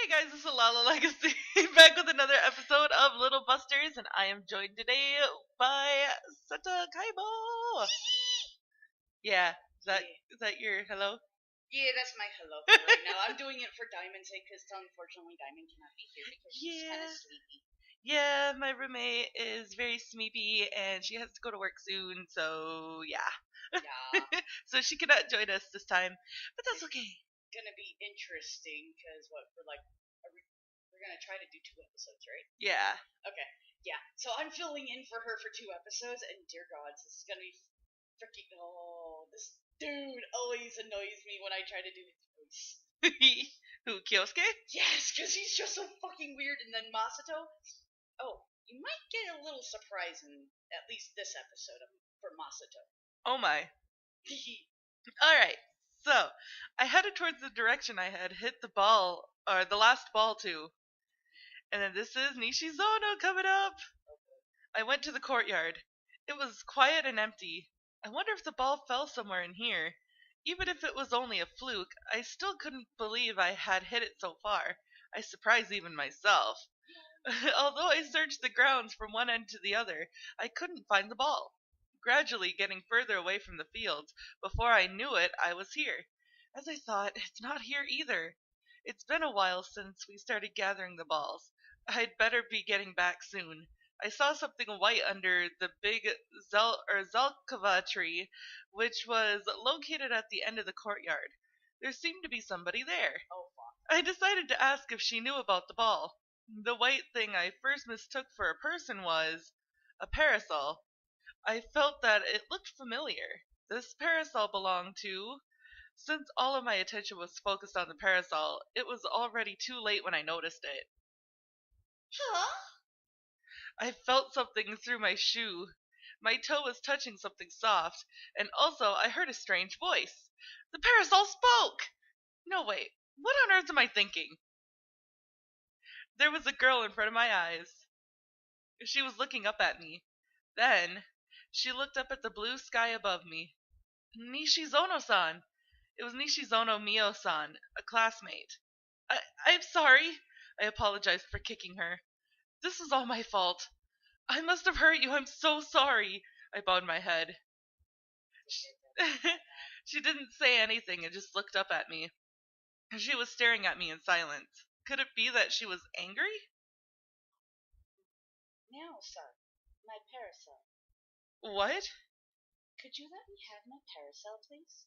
Hey guys, this is Lala Legacy back with another episode of Little Busters, and I am joined today by Seta Kaibo. Yeah, is that your hello? Yeah, that's my hello for right now. I'm doing it for Diamond's sake because unfortunately Diamond cannot be here because she's kind of sleepy. Yeah, my roommate is very sleepy and she has to go to work soon, so yeah. Yeah. So she cannot join us this time, but that's okay. Gonna be interesting because we're gonna try to do 2 episodes, right? Yeah. Okay. Yeah. So I'm filling in for her for 2 episodes, and dear God, this is gonna be freaking. Oh, this dude always annoys me when I try to do his voice. Who, Kyosuke? Yes, because he's just so fucking weird. And then Masato. Oh, you might get a little surprise in at least this episode for Masato. Oh my. Alright, so I headed towards the direction I had hit the ball, or the last ball to. And then this is Nishizono coming up. I went to the courtyard. It was quiet and empty. I wonder if the ball fell somewhere in here. Even if it was only a fluke, I still couldn't believe I had hit it so far. I surprised even myself. Although I searched the grounds from one end to the other, I couldn't find the ball. Gradually getting further away from the fields, before I knew it, I was here. As I thought, it's not here either. It's been a while since we started gathering the balls. I'd better be getting back soon. I saw something white under the big Zelkova tree, which was located at the end of the courtyard. There seemed to be somebody there. Oh, fuck. I decided to ask if she knew about the ball. The white thing I first mistook for a person was a parasol. I felt that it looked familiar. This parasol belonged to... Since all of my attention was focused on the parasol, it was already too late when I noticed it. Huh? I felt something through my shoe. My toe was touching something soft, and also I heard a strange voice. The parasol spoke! No, wait, what on earth am I thinking? There was a girl in front of my eyes. She was looking up at me. Then, she looked up at the blue sky above me. Nishizono-san! It was Nishizono Mio-san, a classmate. I'm sorry. I apologized for kicking her. This was all my fault. I must have hurt you. I'm so sorry. I bowed my head. She didn't say anything and just looked up at me. She was staring at me in silence. Could it be that she was angry? Meow-san, my parasol. What? Could you let me have my parasol, please?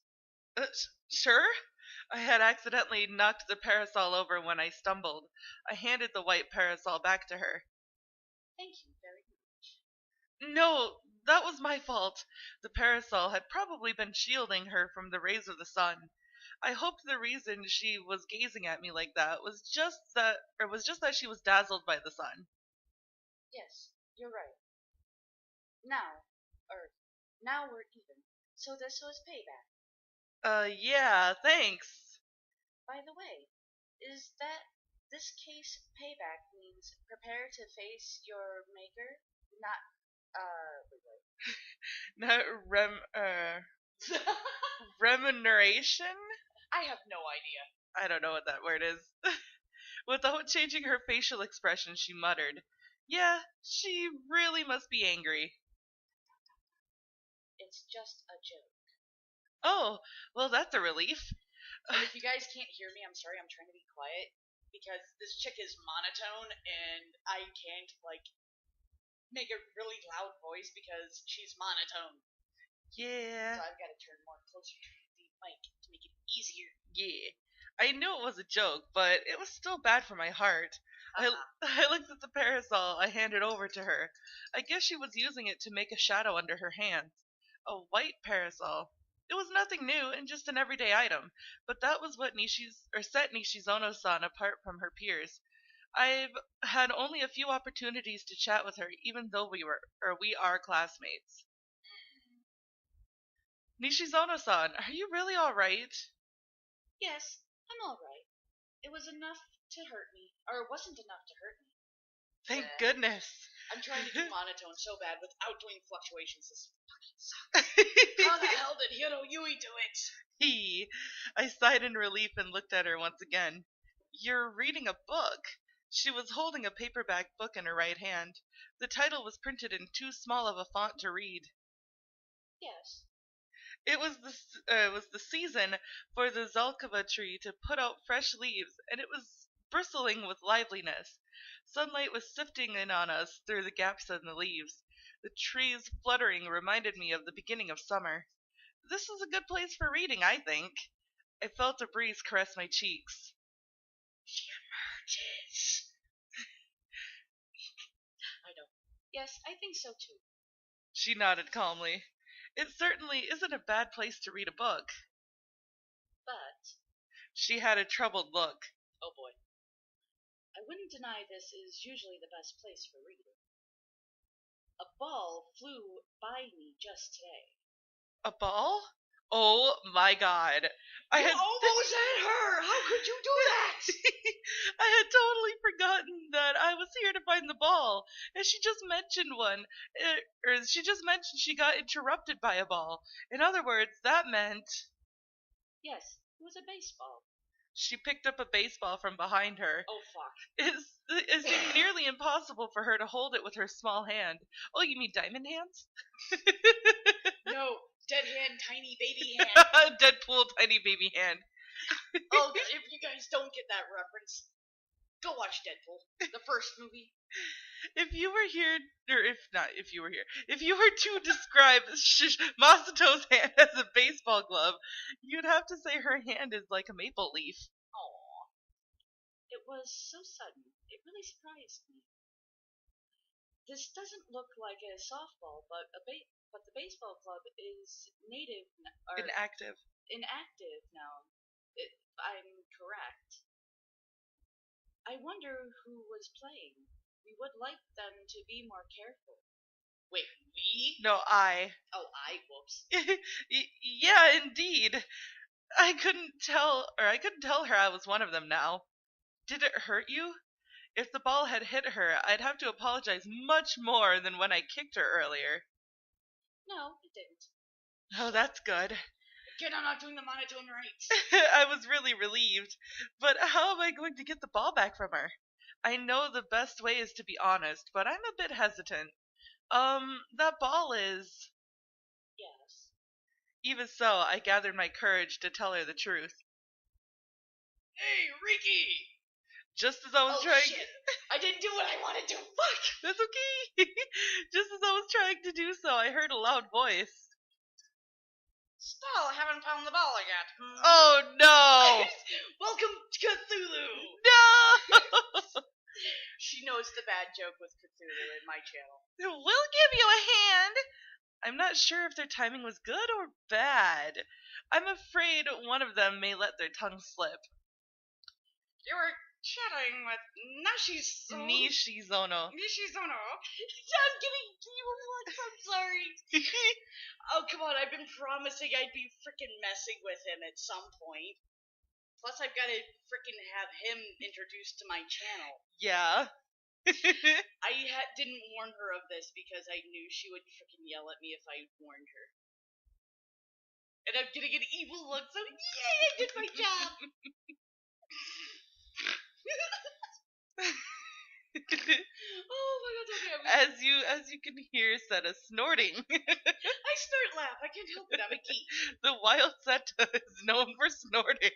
Sure? I had accidentally knocked the parasol over when I stumbled. I handed the white parasol back to her. Thank you very much. No, that was my fault. The parasol had probably been shielding her from the rays of the sun. I hoped the reason she was gazing at me like that was just that she was dazzled by the sun. Yes, you're right. Now we're even. So this was payback. Yeah, thanks. By the way, is that this case payback means prepare to face your maker, not Not remuneration? I have no idea. I don't know what that word is. Without changing her facial expression, she muttered, "Yeah, she really must be angry." It's just a joke. Oh, well, that's a relief. And if you guys can't hear me, I'm sorry, I'm trying to be quiet because this chick is monotone and I can't make a really loud voice because she's monotone. Yeah. So I've got to turn more closer to the mic to make it easier. Yeah. I knew it was a joke, but it was still bad for my heart. I looked at the parasol I handed over to her. I guess she was using it to make a shadow under her hands. A white parasol. It was nothing new and just an everyday item, but that was what set Nishizono-san apart from her peers. I've had only a few opportunities to chat with her, even though we are classmates. Nishizono-san, are you really alright? Yes, I'm alright. It was enough to hurt me. Or it wasn't enough to hurt me. Thank goodness. I'm trying to do monotone so bad without doing fluctuations. This fucking sucks. How the hell did Hiro Yui do it? I sighed in relief and looked at her once again. You're reading a book. She was holding a paperback book in her right hand. The title was printed in too small of a font to read. Yes. It was the season for the Zalkova tree to put out fresh leaves, and it was bristling with liveliness. Sunlight was sifting in on us through the gaps in the leaves. The trees fluttering reminded me of the beginning of summer. This is a good place for reading, I think. I felt a breeze caress my cheeks. She emerges. I know. Yes, I think so too. She nodded calmly. It certainly isn't a bad place to read a book. But, She had a troubled look. oh boy. I wouldn't deny this is usually the best place for reading. A ball flew by me just today. A ball? Oh my god. I had almost hit her! How could you do that? I had totally forgotten that I was here to find the ball. And she just mentioned one. Or she just mentioned she got interrupted by a ball. In other words, that meant Yes, it was a baseball. she picked up a baseball from behind her. Oh fuck. It seemed nearly impossible for her to hold it with her small hand. Oh, you mean diamond hands? No, dead hand, tiny baby hand. Deadpool tiny baby hand. Oh, if you guys don't get that reference, go watch Deadpool, the first movie. If you were here, or if you were to describe Masato's hand as a baseball glove, you'd have to say her hand is like a maple leaf. Aww. It was so sudden. It really surprised me. This doesn't look like a softball, but the baseball club is Inactive. inactive now. If I'm correct. I wonder who was playing. We would like them to be more careful. Wait, we? No, I. Oh, whoops. Yeah, indeed. I couldn't tell her I was one of them now. Did it hurt you? If the ball had hit her, I'd have to apologize much more than when I kicked her earlier. No, it didn't. Oh, that's good. Again, I'm not doing the monotone right. I was really relieved. But how am I going to get the ball back from her? I know the best way is to be honest, but I'm a bit hesitant. That ball is... Yes. Even so, I gathered my courage to tell her the truth. Hey, Ricky! Just as I was trying... Shit. I didn't do what I wanted to. Fuck! That's okay. Just as I was trying to do so, I heard a loud voice. Still haven't found the ball yet. Oh, no! Welcome to Cthulhu! No! She knows the bad joke with Cthulhu in my channel. We'll give you a hand. I'm not sure if their timing was good or bad. I'm afraid one of them may let their tongue slip. You were chatting with Nishizono. Nishizono. I'm getting evil looks, I'm sorry. Oh, come on, I've been promising I'd be freaking messing with him at some point. Plus, I've got to freaking have him introduced to my channel. Yeah. I didn't warn her of this because I knew she would freaking yell at me if I warned her. And I'm getting an evil look, so yay, I did my job! Oh my god, okay. As you can hear, Seta snorting. I snort laugh, I can't help it, I'm a geek. The wild Seta is known for snorting.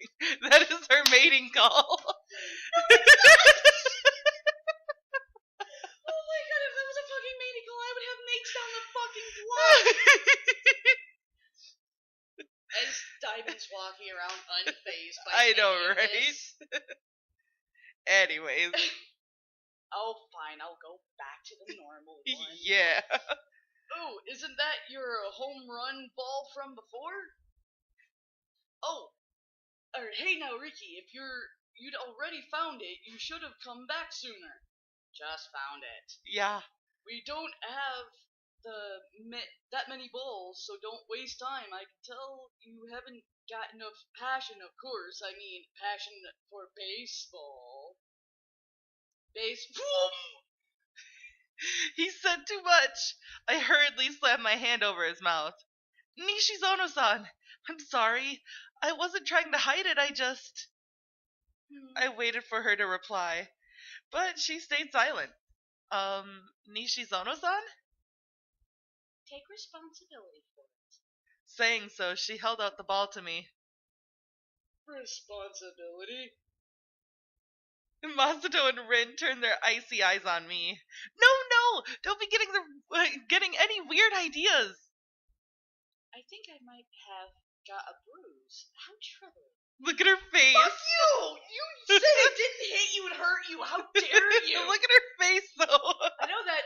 That is her mating call. Oh my god, if that was a fucking mating call, I would have mates down the fucking block. As Diamond's walking around unfazed by I know, right? this. Anyways. Oh, fine, I'll go back to the normal one. Yeah. Oh, isn't that your home run ball from before? Oh, hey now, Ricky, if you'd already found it, you should have come back sooner. Just found it. Yeah. We don't have that many balls, so don't waste time. I can tell you haven't got enough passion, of course. I mean, passion for baseball. He said too much. I hurriedly slammed my hand over his mouth. Nishizono-san, I'm sorry. I wasn't trying to hide it, I just... I waited for her to reply, but she stayed silent. Nishizono-san? Take responsibility for it. Saying so, she held out the ball to me. Responsibility? Masato and Rin turned their icy eyes on me. No! Don't be getting any weird ideas! I think I might have got a bruise. How troubling. Look at her face! Fuck you! You said it didn't hit you and hurt you. How dare you? Look at her face, though! I know that.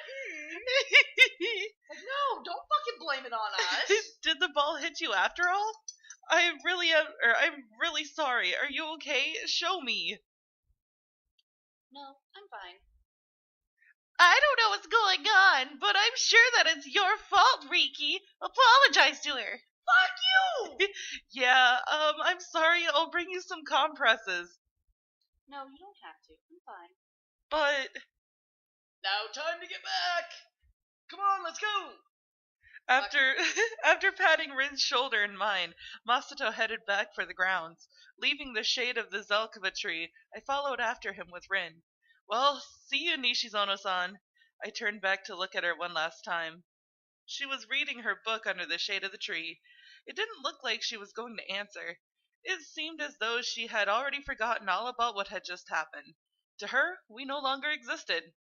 Like, no, don't fucking blame it on us. Did the ball hit you after all? I'm really sorry. Are you okay? Show me. No, I'm fine. I don't know what's going on, but I'm sure that it's your fault, Riki. Apologize to her. Fuck you! Yeah, I'm sorry. I'll bring you some compresses. No, you don't have to. I'm fine. But now time to get back. Come on, let's go. after patting Rin's shoulder in mine, Masato headed back for the grounds. Leaving the shade of the Zelkova tree, I followed after him with Rin. Well, see you, Nishizono-san. I turned back to look at her one last time. She was reading her book under the shade of the tree. It didn't look like she was going to answer. It seemed as though she had already forgotten all about what had just happened. To her, we no longer existed.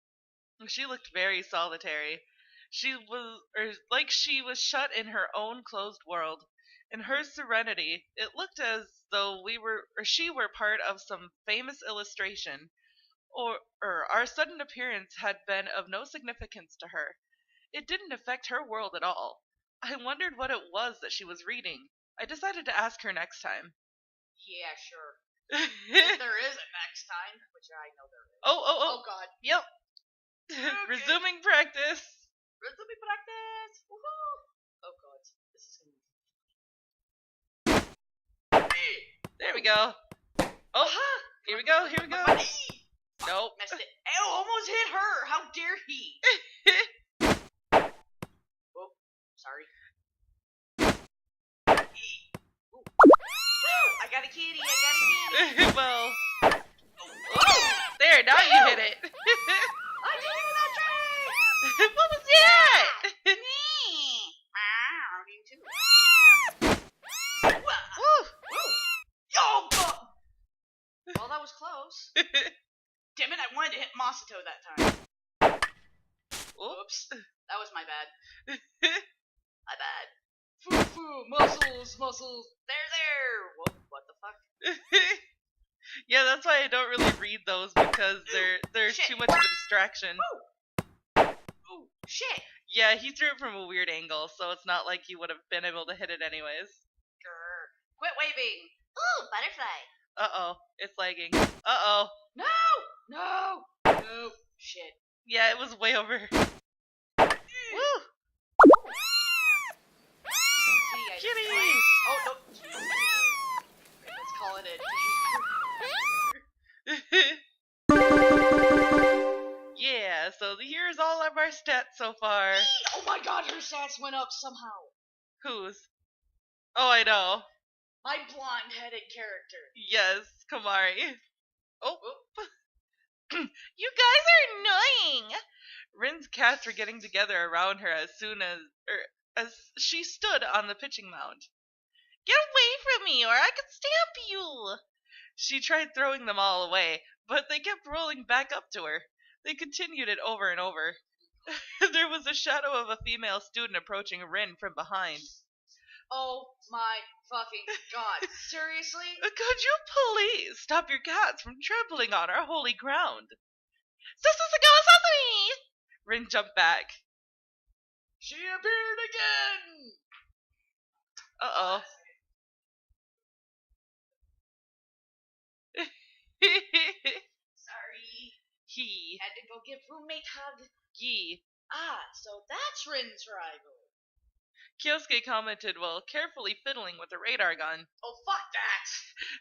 She looked very solitary. She was shut in her own closed world. In her serenity, it looked as though she were part of some famous illustration, or our sudden appearance had been of no significance to her. It didn't affect her world at all. I wondered what it was that she was reading. I decided to ask her next time. Yeah, sure. If there is a next time, which I know there is. Oh, God. Yep. Okay. Resuming practice. Resuming practice. Woohoo! Oh God, this is gonna be. There we go. Oh, here we go. My knee! Nope. Missed it. Ew, almost hit her. How dare he? Oh, sorry. Ooh. I got a kitty. Well. Oh, there, now you hit it. I did it without trying. What was that? Woo. Oh, God. Well, that was close. Damn it, I wanted to hit Masato that time. Oops. That was my bad. My bad. Foo, muscles. There. Whoa, what the fuck? Yeah, that's why I don't really read those, because there's Shit. too much of a distraction. Ooh, shit. Yeah, he threw it from a weird angle, so it's not like he would have been able to hit it anyways. Grr. Quit waving. Ooh, butterfly. Uh-oh, it's lagging. Uh-oh. No. Shit. Yeah, it was way over. Woo! Kitty! Oh, no. Let's call it Yeah, so here's all of our stats so far. Oh my God, her stats went up somehow. Whose? Oh, I know. My blonde-headed character. Yes, Kamari. Oh. You guys are annoying! Rin's cats were getting together around her as she stood on the pitching mound. Get away from me, or I could stamp you! She tried throwing them all away, but they kept rolling back up to her. They continued it over and over. There was a shadow of a female student approaching Rin from behind. Oh my fucking God. Seriously? Could you please stop your cats from trampling on our holy ground? Sesame! Rin jumped back. She appeared again! Uh-oh. Sorry. He. Had to go give roommate hug. Ye. Ah, so that's Rin's rival. Kyosuke commented while carefully fiddling with the radar gun. Oh, fuck that!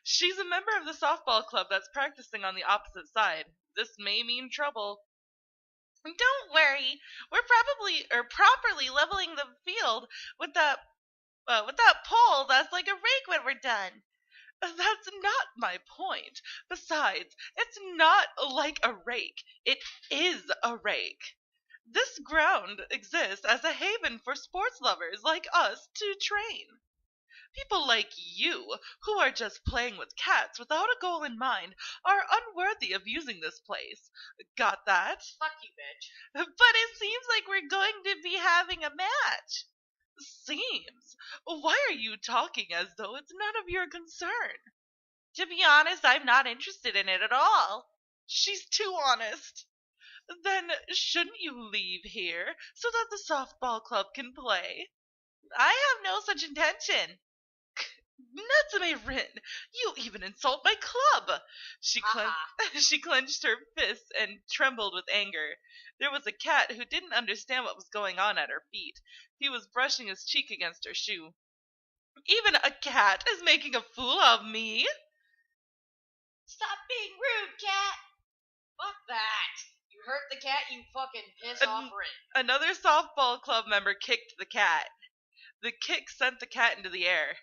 She's a member of the softball club that's practicing on the opposite side. This may mean trouble. Don't worry. We're properly leveling the field with that pole that's like a rake when we're done. That's not my point. Besides, it's not like a rake. It is a rake. This ground exists as a haven for sports lovers like us to train. People like you, who are just playing with cats without a goal in mind, are unworthy of using this place. Got that? Fuck you, bitch. But it seems like we're going to be having a match. Seems. Why are you talking as though it's none of your concern? To be honest, I'm not interested in it at all. She's too honest. Then shouldn't you leave here so that the softball club can play? I have no such intention. Natsume Rin, you even insult my club! She clenched her fists and trembled with anger. There was a cat who didn't understand what was going on at her feet. He was brushing his cheek against her shoe. Even a cat is making a fool of me! Stop being rude, cat! Fuck that! You hurt the cat, you fucking piss off Rin. Another softball club member kicked the cat. The kick sent the cat into the air.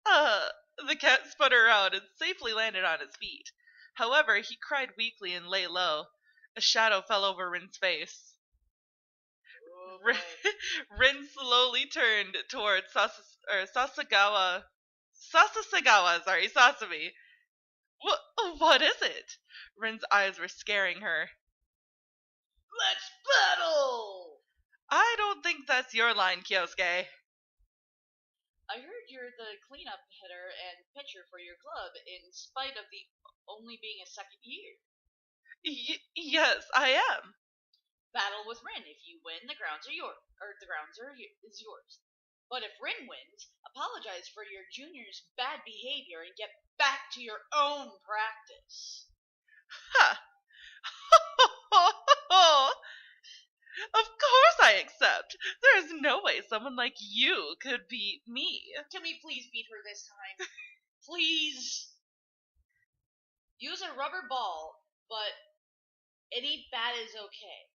Tezuka! The cat spun around and safely landed on his feet. However, he cried weakly and lay low. A shadow fell over Rin's face. Oh, Rin slowly turned towards Sasagawa. Sasumi. What is it? Rin's eyes were scaring her. Let's battle! I don't think that's your line, Kyosuke. I heard you're the cleanup hitter and pitcher for your club, in spite of the only being a second year. Yes, I am. Battle with Rin. If you win, the grounds is yours. But if Rin wins, apologize for your junior's bad behavior and get back to your own practice. Ha! Of course I accept. There is no way someone like you could beat me. Can we please beat her this time? Please. Use a rubber ball, but any bat is okay.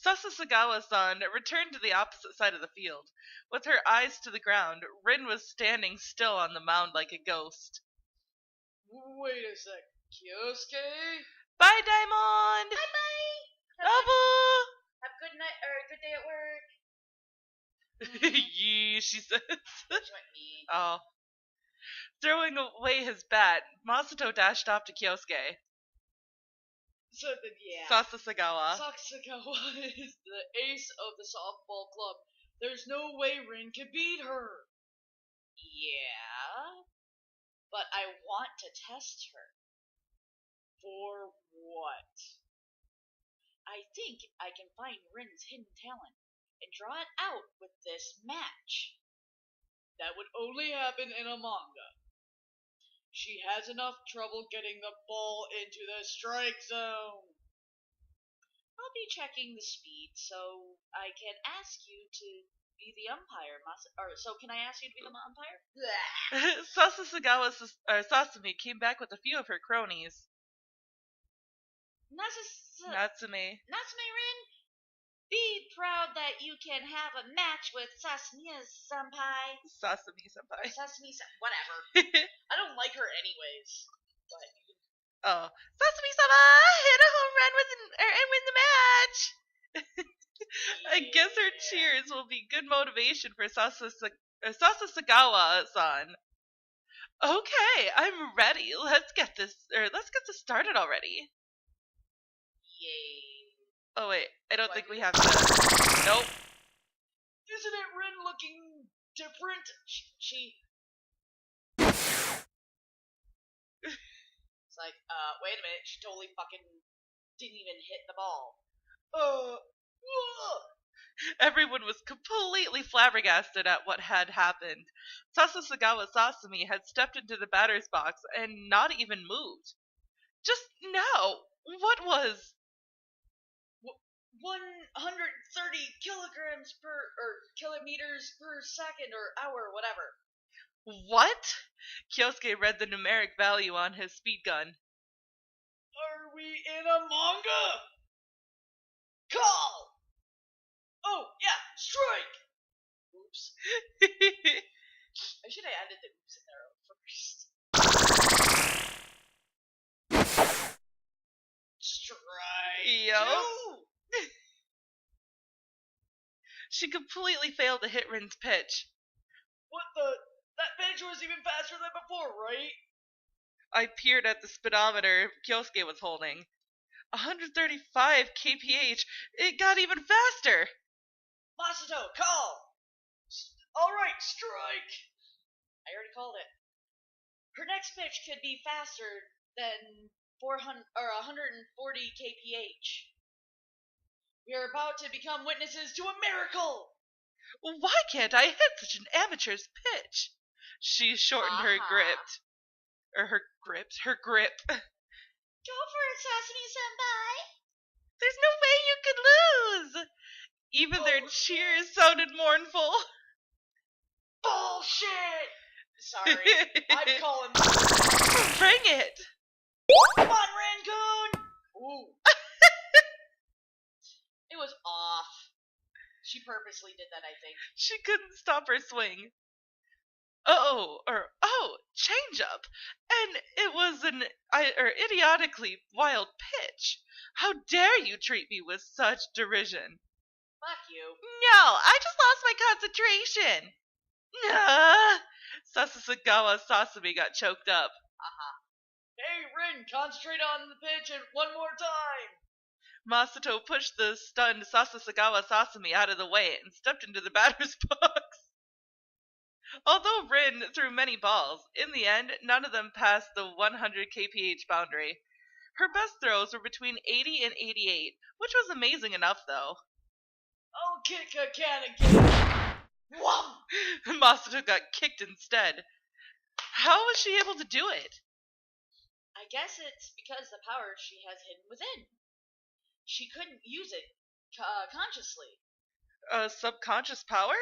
Sasagawa-san returned to the opposite side of the field. With her eyes to the ground, Rin was standing still on the mound like a ghost. Wait a sec. Kyosuke? Bye, Diamond! Bye-bye! Have a good night, or good day at work. Yee, she says. Which might be... Oh. Throwing away his bat, Masato dashed off to Kyosuke. So then, yeah. Sasagawa is the ace of the softball club. There's no way Rin can beat her. Yeah, but I want to test her. For what? I think I can find Rin's hidden talent and draw it out with this match. That would only happen in a manga. She has enough trouble getting the ball into the strike zone. I'll be checking the speed, so I can ask you to be the umpire. So can I ask you to be the umpire? Sasumi came back with a few of her cronies. Natsume. Natsume Rin, be proud that you can have a match with Sasumi-senpai. Sasumi-senpai. Whatever. I don't like her anyways. But oh, Sasumi-sama hit a home run and win the match. I guess her cheers will be good motivation for Sasagawa-san. Okay, I'm ready. Let's get this started already. Yay. Oh wait, I don't think we have to. Nope. Isn't it Rin looking different? She... It's like, wait a minute, she totally fucking didn't even hit the ball. Everyone was completely flabbergasted at what had happened. Sasagawa Sasumi had stepped into the batter's box and not even moved. Just now, what was 130 kilometers per second or hour, whatever. What? Kyosuke read the numeric value on his speed gun. Are we in a manga? Call! Oh, yeah, strike! Oops. I should have added the oops in there first. Strike Yo. 2! She completely failed to hit Rin's pitch. What the? That pitch was even faster than before, right? I peered at the speedometer Kyosuke was holding. 135 kph. It got even faster. Masato, call! Alright, strike! I already called it. Her next pitch could be faster than 140 kph. We are about to become witnesses to a miracle! Why can't I hit such an amateur's pitch? She shortened her grip. Her grip. Go for it, Sasami-senpai! There's no way you could lose! Even their cheers sounded mournful. Bullshit! Sorry, I'm calling. Bring it! Come on, Rangoon! Ooh. It was off. She purposely did that, I think. She couldn't stop her swing. Change up. And it was an idiotically wild pitch. How dare you treat me with such derision? Fuck you. No, I just lost my concentration. Sasasagawa Sasami got choked up. Hey, Rin, concentrate on the pitch and one more time. Masato pushed the stunned Sasasagawa Sasami out of the way and stepped into the batter's box. Although Rin threw many balls, in the end, none of them passed the 100 kph boundary. Her best throws were between 80 and 88, which was amazing enough, though. I'll kick a can again. Wham! Masato got kicked instead. How was she able to do it? I guess it's because the power she has hidden within. She couldn't use it consciously. Subconscious power?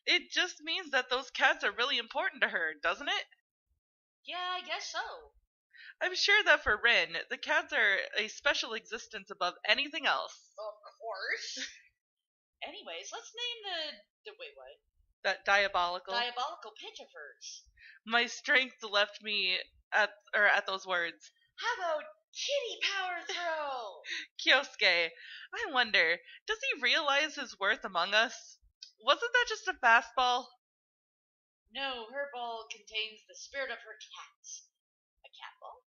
It just means that those cats are really important to her, doesn't it? Yeah, I guess so. I'm sure that for Rin, the cats are a special existence above anything else. Of course. Anyways, let's name the wait, what? That diabolical Pitch of hers. My strength left me at those words. How about kitty power throw? Kyosuke, I wonder, does he realize his worth among us? Wasn't that just a fastball? No, her ball contains the spirit of her cats. A cat ball?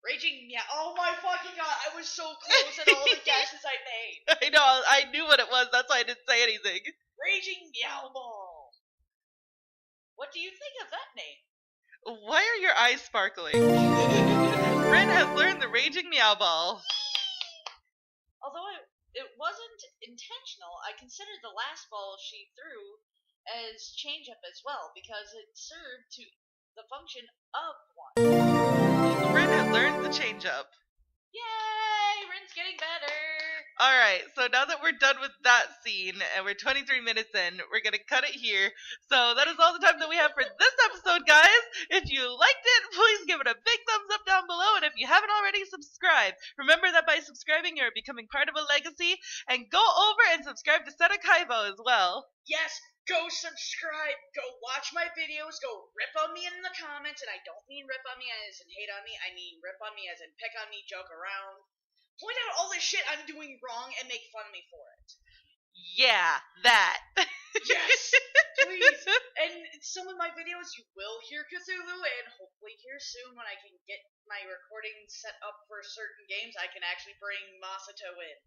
Raging meow. Oh my fucking god, I was so close at all the guesses I made. I know, I knew what it was, that's why I didn't say anything. Raging meow ball. What do you think of that name? Why are your eyes sparkling? Rin has learned the Raging Meow Ball. Although it wasn't intentional, I considered the last ball she threw as changeup as well, because it served to the function of one. Rin has learned the changeup. Yay! Rin's getting better! Alright, so now that we're done with that scene, and we're 23 minutes in, we're gonna cut it here. So that is all the time that we have for this episode, guys. If you liked it, please give it a big thumbs up down below, and if you haven't already, subscribe. Remember that by subscribing, you're becoming part of a legacy, and go over and subscribe to Setakaibo as well. Yes, go subscribe, go watch my videos, go rip on me in the comments, and I don't mean rip on me as in hate on me, I mean rip on me as in pick on me, joke around. Point out all the shit I'm doing wrong and make fun of me for it. Yeah, that. Yes, please. And in some of my videos, you will hear Cthulhu, and hopefully here soon when I can get my recording set up for certain games, I can actually bring Masato in.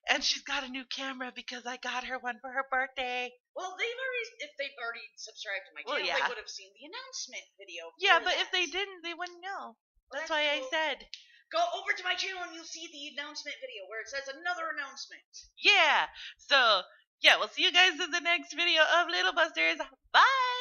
And she's got a new camera because I got her one for her birthday. Well, if they've already subscribed to my channel, they would have seen the announcement video. Yeah, but if they didn't, they wouldn't know. That's why I said. Go over to my channel and you'll see the announcement video where it says another announcement. Yeah. So, yeah, we'll see you guys in the next video of Little Busters. Bye!